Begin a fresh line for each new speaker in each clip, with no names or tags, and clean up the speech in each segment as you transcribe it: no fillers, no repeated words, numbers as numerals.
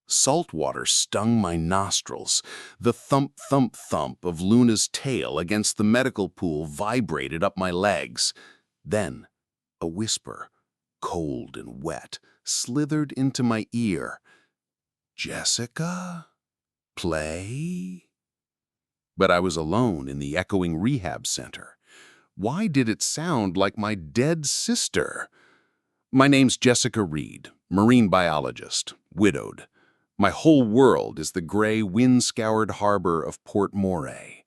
Salt water stung my nostrils. The thump, thump, thump of Luna's tail against the medical pool vibrated up my legs. Then, a whisper, cold and wet, slithered into my ear. "Jessica? Play?" But I was alone in the echoing rehab center. Why did it sound like my dead sister? My name's Jessica Reed, marine biologist, widowed. My whole world is the gray, wind-scoured harbor of Port Moray.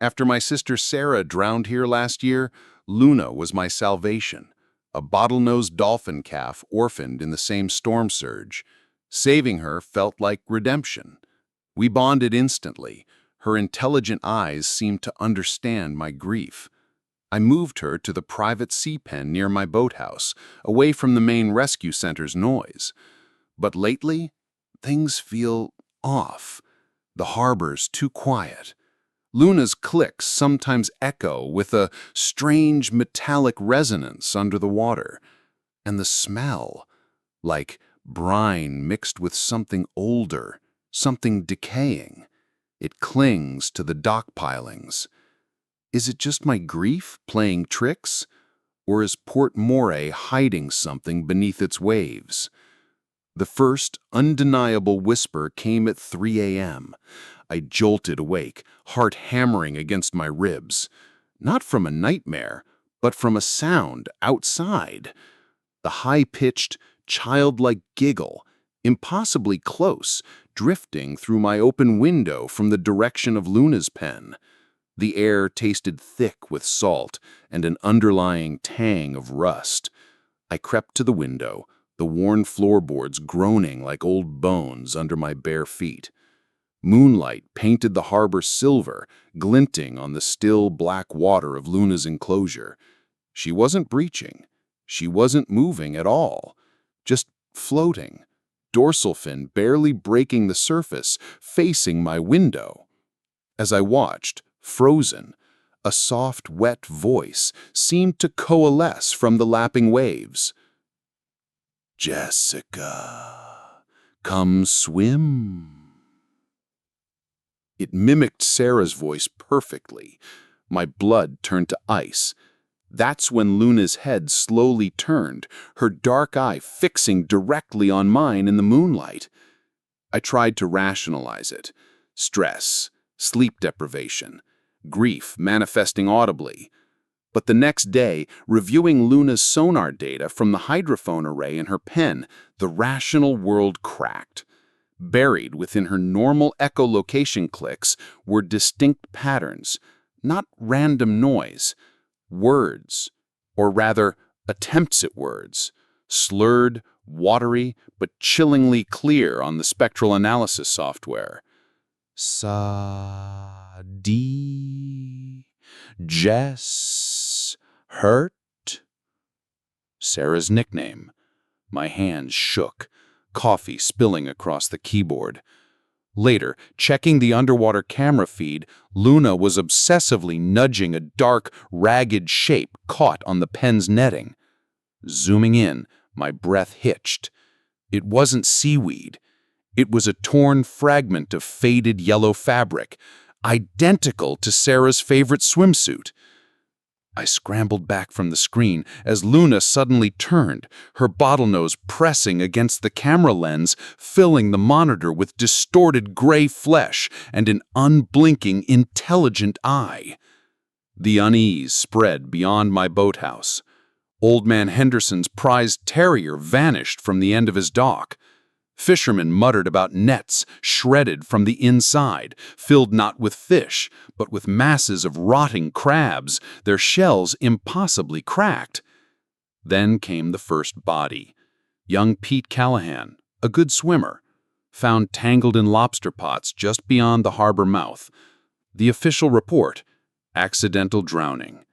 After my sister Sarah drowned here last year, Luna was my salvation, a bottlenose dolphin calf orphaned in the same storm surge. Saving her felt like redemption. We bonded instantly. Her intelligent eyes seemed to understand my grief. I moved her to the private sea pen near my boathouse, away from the main rescue center's noise. But lately, things feel off. The harbor's too quiet. Luna's clicks sometimes echo with a strange metallic resonance under the water. And the smell, like brine mixed with something older, something decaying. It clings to the dock pilings. Is it just my grief playing tricks? Or is Port Moray hiding something beneath its waves? The first undeniable whisper came at 3 a.m. I jolted awake, heart hammering against my ribs. Not from a nightmare, but from a sound outside. The high-pitched, childlike giggle, impossibly close, drifting through my open window from the direction of Luna's pen. The air tasted thick with salt and an underlying tang of rust. I crept to the window, the worn floorboards groaning like old bones under my bare feet. Moonlight painted the harbor silver, glinting on the still black water of Luna's enclosure. She wasn't breaching. She wasn't moving at all. Just floating, dorsal fin barely breaking the surface, facing my window. As I watched, frozen, a soft, wet voice seemed to coalesce from the lapping waves. "Jessica, come swim." It mimicked Sarah's voice perfectly. My blood turned to ice. That's when Luna's head slowly turned, her dark eye fixing directly on mine in the moonlight. I tried to rationalize it. Stress, sleep deprivation, grief manifesting audibly. But the next day, reviewing Luna's sonar data from the hydrophone array in her pen, the rational world cracked. Buried within her normal echolocation clicks were distinct patterns, not random noise. Words, or rather, attempts at words, slurred, watery, but chillingly clear on the spectral analysis software. Sa-dee, Jess, hurt? Sarah's nickname. My hands shook, coffee spilling across the keyboard. Later, checking the underwater camera feed, Luna was obsessively nudging a dark, ragged shape caught on the pen's netting. Zooming in, my breath hitched. It wasn't seaweed. It was a torn fragment of faded yellow fabric, identical to Sarah's favorite swimsuit. I scrambled back from the screen as Luna suddenly turned, her bottlenose pressing against the camera lens, filling the monitor with distorted gray flesh and an unblinking, intelligent eye. The unease spread beyond my boathouse. Old Man Henderson's prized terrier vanished from the end of his dock. Fishermen muttered about nets shredded from the inside, filled not with fish, but with masses of rotting crabs, their shells impossibly cracked. Then came the first body. Young Pete Callahan, a good swimmer, found tangled in lobster pots just beyond the harbor mouth. The official report, accidental drowning.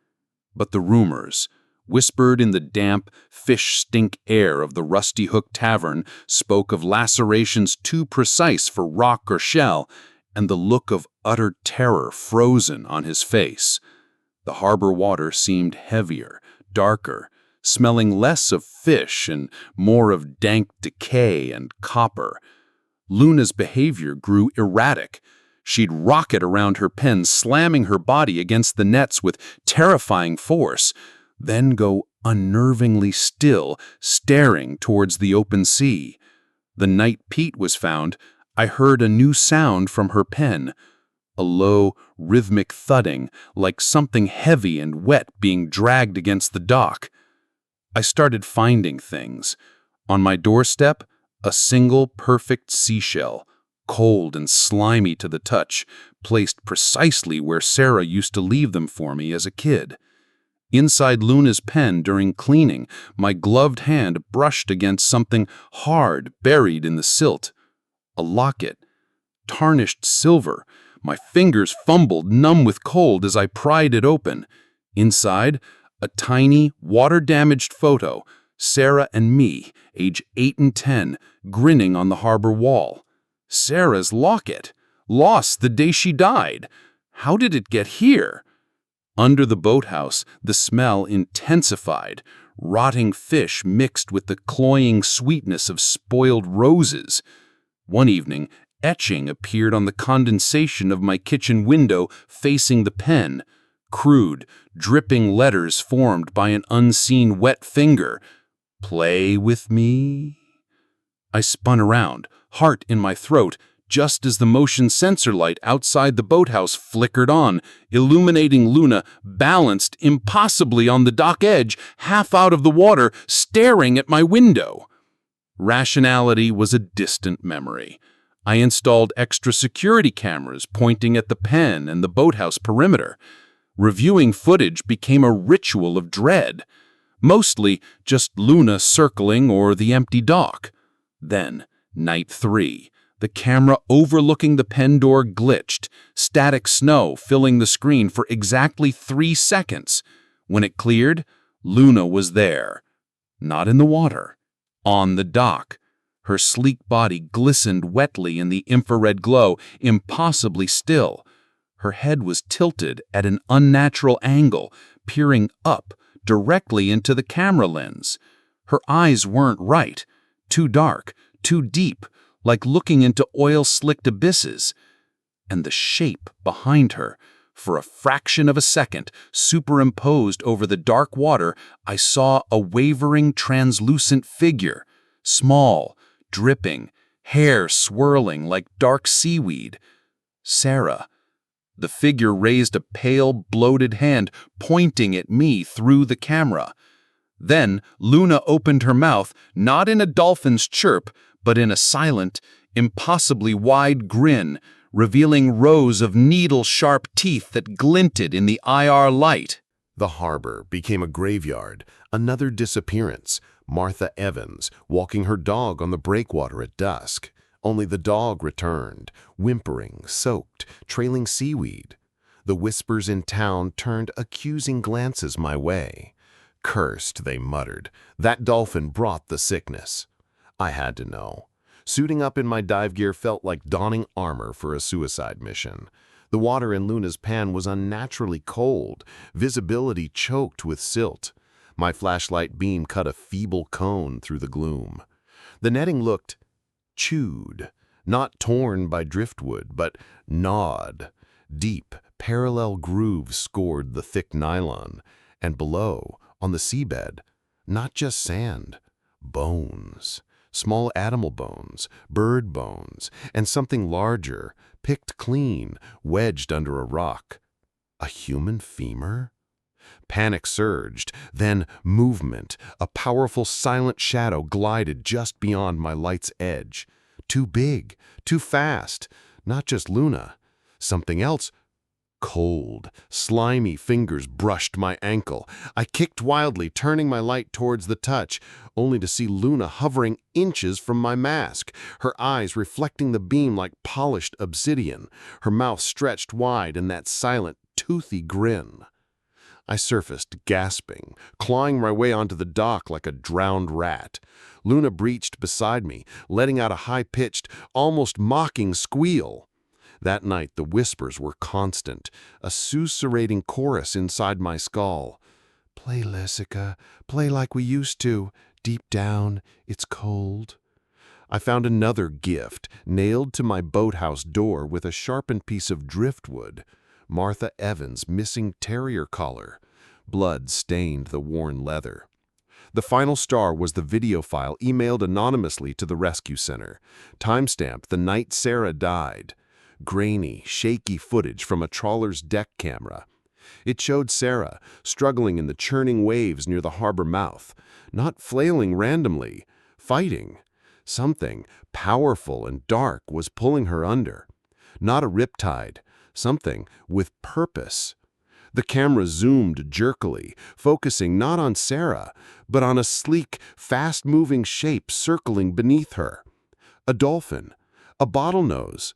But the rumors, whispered in the damp, fish-stink air of the Rusty Hook Tavern, spoke of lacerations too precise for rock or shell, and the look of utter terror frozen on his face. The harbor water seemed heavier, darker, smelling less of fish and more of dank decay and copper. Luna's behavior grew erratic. She'd rocket around her pen, slamming her body against the nets with terrifying force, then go unnervingly still, staring towards the open sea. The night Pete was found, I heard a new sound from her pen, a low, rhythmic thudding, like something heavy and wet being dragged against the dock. I started finding things. On my doorstep, a single perfect seashell, cold and slimy to the touch, placed precisely where Sarah used to leave them for me as a kid. Inside Luna's pen during cleaning, my gloved hand brushed against something hard buried in the silt. A locket, tarnished silver. My fingers fumbled, numb with cold, as I pried it open. Inside, a tiny, water-damaged photo, Sarah and me, age 8 and 10, grinning on the harbor wall. Sarah's locket, lost the day she died. How did it get here? Under the boathouse, the smell intensified. Rotting fish mixed with the cloying sweetness of spoiled roses. One evening, etching appeared on the condensation of my kitchen window facing the pen. Crude, dripping letters formed by an unseen wet finger. Play with me? I spun around, heart in my throat, just as the motion sensor light outside the boathouse flickered on, illuminating Luna balanced impossibly on the dock edge, half out of the water, staring at my window. Rationality was a distant memory. I installed extra security cameras pointing at the pen and the boathouse perimeter. Reviewing footage became a ritual of dread. Mostly just Luna circling or the empty dock. Then, night 3. The camera overlooking the pen door glitched, static snow filling the screen for exactly 3 seconds. When it cleared, Luna was there. Not in the water. On the dock. Her sleek body glistened wetly in the infrared glow, impossibly still. Her head was tilted at an unnatural angle, peering up directly into the camera lens. Her eyes weren't right. Too dark, too deep, like looking into oil-slicked abysses. And the shape behind her, for a fraction of a second, superimposed over the dark water, I saw a wavering, translucent figure, small, dripping, hair swirling like dark seaweed. Sarah. The figure raised a pale, bloated hand, pointing at me through the camera. Then Luna opened her mouth, not in a dolphin's chirp, but in a silent, impossibly wide grin, revealing rows of needle-sharp teeth that glinted in the IR light.
The harbor became a graveyard, another disappearance. Martha Evans walking her dog on the breakwater at dusk. Only the dog returned, whimpering, soaked, trailing seaweed. The whispers in town turned accusing glances my way. Cursed, they muttered. That dolphin brought the sickness. I had to know. Suiting up in my dive gear felt like donning armor for a suicide mission. The water in Luna's pan was unnaturally cold, visibility choked with silt. My flashlight beam cut a feeble cone through the gloom. The netting looked chewed, not torn by driftwood, but gnawed. Deep, parallel grooves scored the thick nylon, and below, on the seabed, not just sand, bones. Small animal bones, bird bones, and something larger, picked clean, wedged under a rock. A human femur? Panic surged, then movement. A powerful, silent shadow glided just beyond my light's edge. Too big, too fast. Not just Luna. Something else. Cold, slimy fingers brushed my ankle. I kicked wildly, turning my light towards the touch, only to see Luna hovering inches from my mask, her eyes reflecting the beam like polished obsidian, her mouth stretched wide in that silent, toothy grin. I surfaced, gasping, clawing my way onto the dock like a drowned rat. Luna breached beside me, letting out a high-pitched, almost mocking squeal. That night, the whispers were constant, a susurrating chorus inside my skull. Play, Lessica, play like we used to. Deep down, it's cold. I found another gift nailed to my boathouse door with a sharpened piece of driftwood. Martha Evans' missing terrier collar. Blood stained the worn leather. The final star was the video file emailed anonymously to the rescue center. Timestamped the night Sarah died. Grainy, shaky footage from a trawler's deck camera. It showed Sarah struggling in the churning waves near the harbor mouth, not flailing randomly, fighting. Something powerful and dark was pulling her under. Not a riptide, something with purpose. The camera zoomed jerkily, focusing not on Sarah, but on a sleek, fast-moving shape circling beneath her. A dolphin, a bottlenose.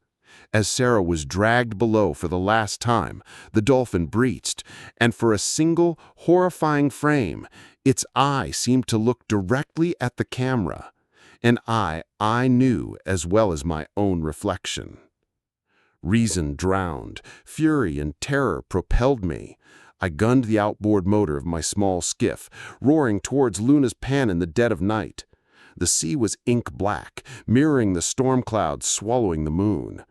As Sarah was dragged below for the last time, the dolphin breached, and for a single, horrifying frame, its eye seemed to look directly at the camera. An eye I knew as well as my own reflection. Reason drowned. Fury and terror propelled me. I gunned the outboard motor of my small skiff, roaring towards Luna's Pan in the dead of night. The sea was ink black, mirroring the storm clouds swallowing the moon.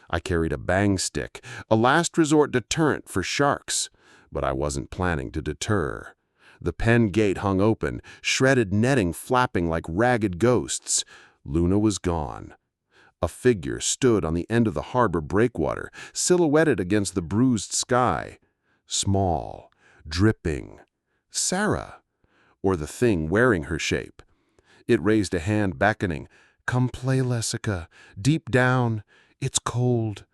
I carried a bang stick, a last resort deterrent for sharks, but I wasn't planning to deter. The pen gate hung open, shredded netting flapping like ragged ghosts. Luna was gone. A figure stood on the end of the harbor breakwater, silhouetted against the bruised sky. Small, dripping. Sarah, or the thing wearing her shape. It raised a hand beckoning. "Come play, Lessica. Deep down. It's cold."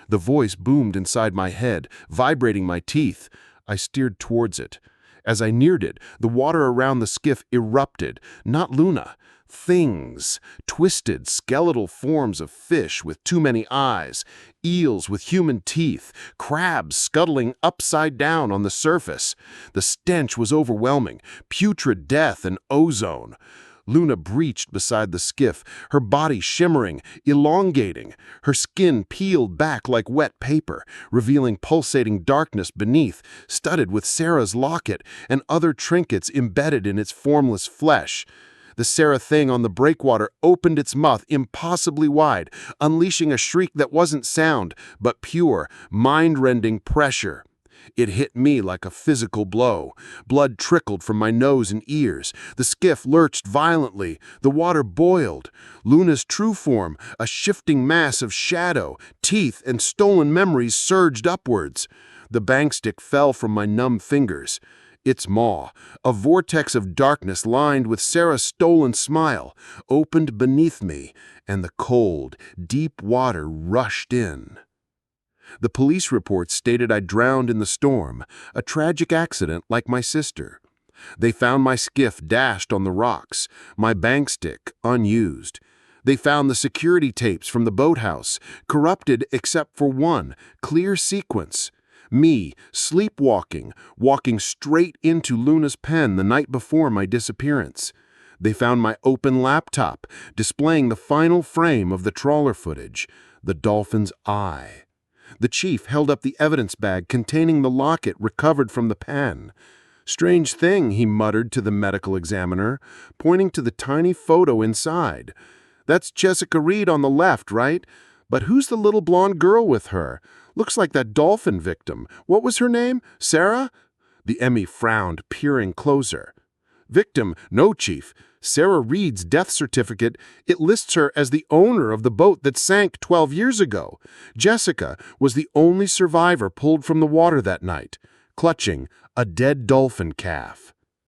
The voice boomed inside my head, vibrating my teeth. I steered towards it. As I neared it, the water around the skiff erupted. Not Luna. Things, twisted, skeletal forms of fish with too many eyes, eels with human teeth, crabs scuttling upside down on the surface. The stench was overwhelming, putrid death and ozone. Luna breached beside the skiff, her body shimmering, elongating, her skin peeled back like wet paper, revealing pulsating darkness beneath, studded with Sarah's locket and other trinkets embedded in its formless flesh. The Sarah thing on the breakwater opened its mouth impossibly wide, unleashing a shriek that wasn't sound, but pure, mind-rending pressure. It hit me like a physical blow. Blood trickled from my nose and ears. The skiff lurched violently. The water boiled. Luna's true form, a shifting mass of shadow, teeth, and stolen memories surged upwards. The bang stick fell from my numb fingers. Its maw, a vortex of darkness lined with Sarah's stolen smile, opened beneath me, and the cold, deep water rushed in. The police report stated I drowned in the storm, a tragic accident like my sister. They found my skiff dashed on the rocks, my bang stick unused. They found the security tapes from the boathouse, corrupted except for one, clear sequence. Me, sleepwalking, walking straight into Luna's pen the night before my disappearance. They found my open laptop, displaying the final frame of the trawler footage, the dolphin's eye. The chief held up the evidence bag containing the locket recovered from the pen. "Strange thing," he muttered to the medical examiner, pointing to the tiny photo inside. "That's Jessica Reed on the left, right? But who's the little blonde girl with her? Looks like that dolphin victim. What was her name? Sarah?" The ME frowned, peering closer. "Victim? No, Chief. Sarah Reed's death certificate, it lists her as the owner of the boat that sank 12 years ago. Jessica was the only survivor pulled from the water that night, clutching a dead dolphin calf."